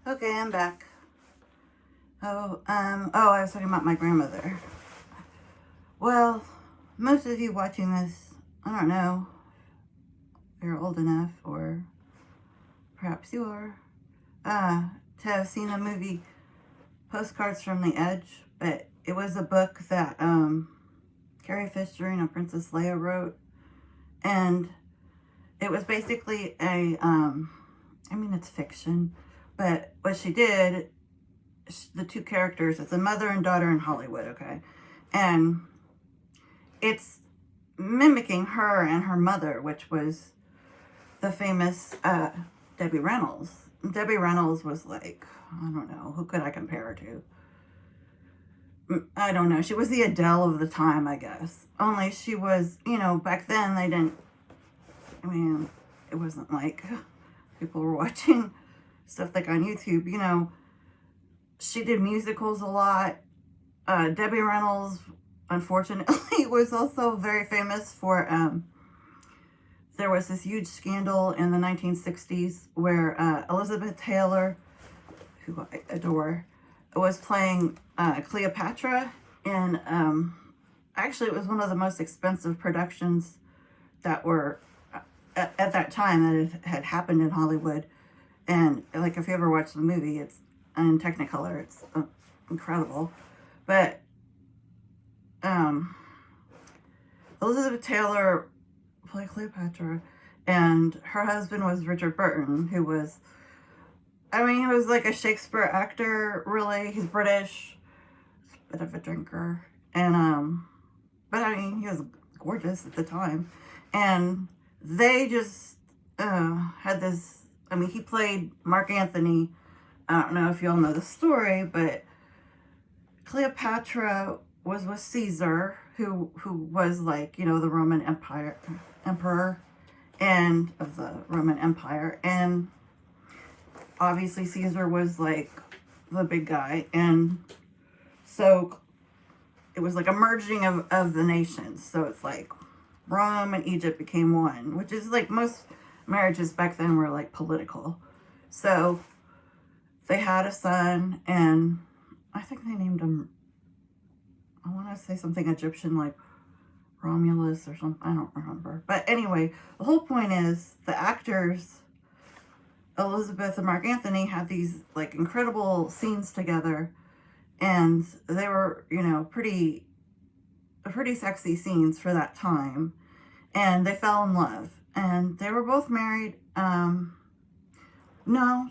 Okay, I'm back. I was talking about my grandmother. Well, most of you watching this, I don't know if you're old enough, or perhaps you are, to have seen the movie Postcards from the Edge, but it was a book that, Carrie Fisher and Princess Leia wrote, and it was basically it's fiction, but what she did, the two characters, it's a mother and daughter in Hollywood, okay? And it's mimicking her and her mother, which was the famous Debbie Reynolds. Debbie Reynolds was like, I don't know, who could I compare her to? I don't know. She was the Adele of the time, I guess. Only she was, back then it wasn't like people were watching stuff like on YouTube, She did musicals a lot. Debbie Reynolds, unfortunately, was also very famous for, there was this huge scandal in the 1960s where Elizabeth Taylor, who I adore, was playing Cleopatra, and actually it was one of the most expensive productions that were at that time that had happened in Hollywood. And like, if you ever watch the movie, it's in Technicolor, it's incredible. But Elizabeth Taylor played Cleopatra, and her husband was Richard Burton, who was, he was like a Shakespeare actor, really. He's British, a bit of a drinker, and but he was gorgeous at the time, and they just had this. He played Mark Antony. I don't know if you all know the story, but Cleopatra was with Caesar, who was like, the Roman emperor, and of the Roman Empire, and obviously Caesar was like the big guy, and so it was like a merging of the nations. So it's like Rome and Egypt became one, which is like most marriages back then were like political. So they had a son, and I think they named him, I want to say something Egyptian, like Romulus or something. I don't remember. But anyway, the whole point is the actors, Elizabeth and Mark Antony, had these like incredible scenes together, and they were, pretty sexy scenes for that time, and they fell in love, and they were both married. No,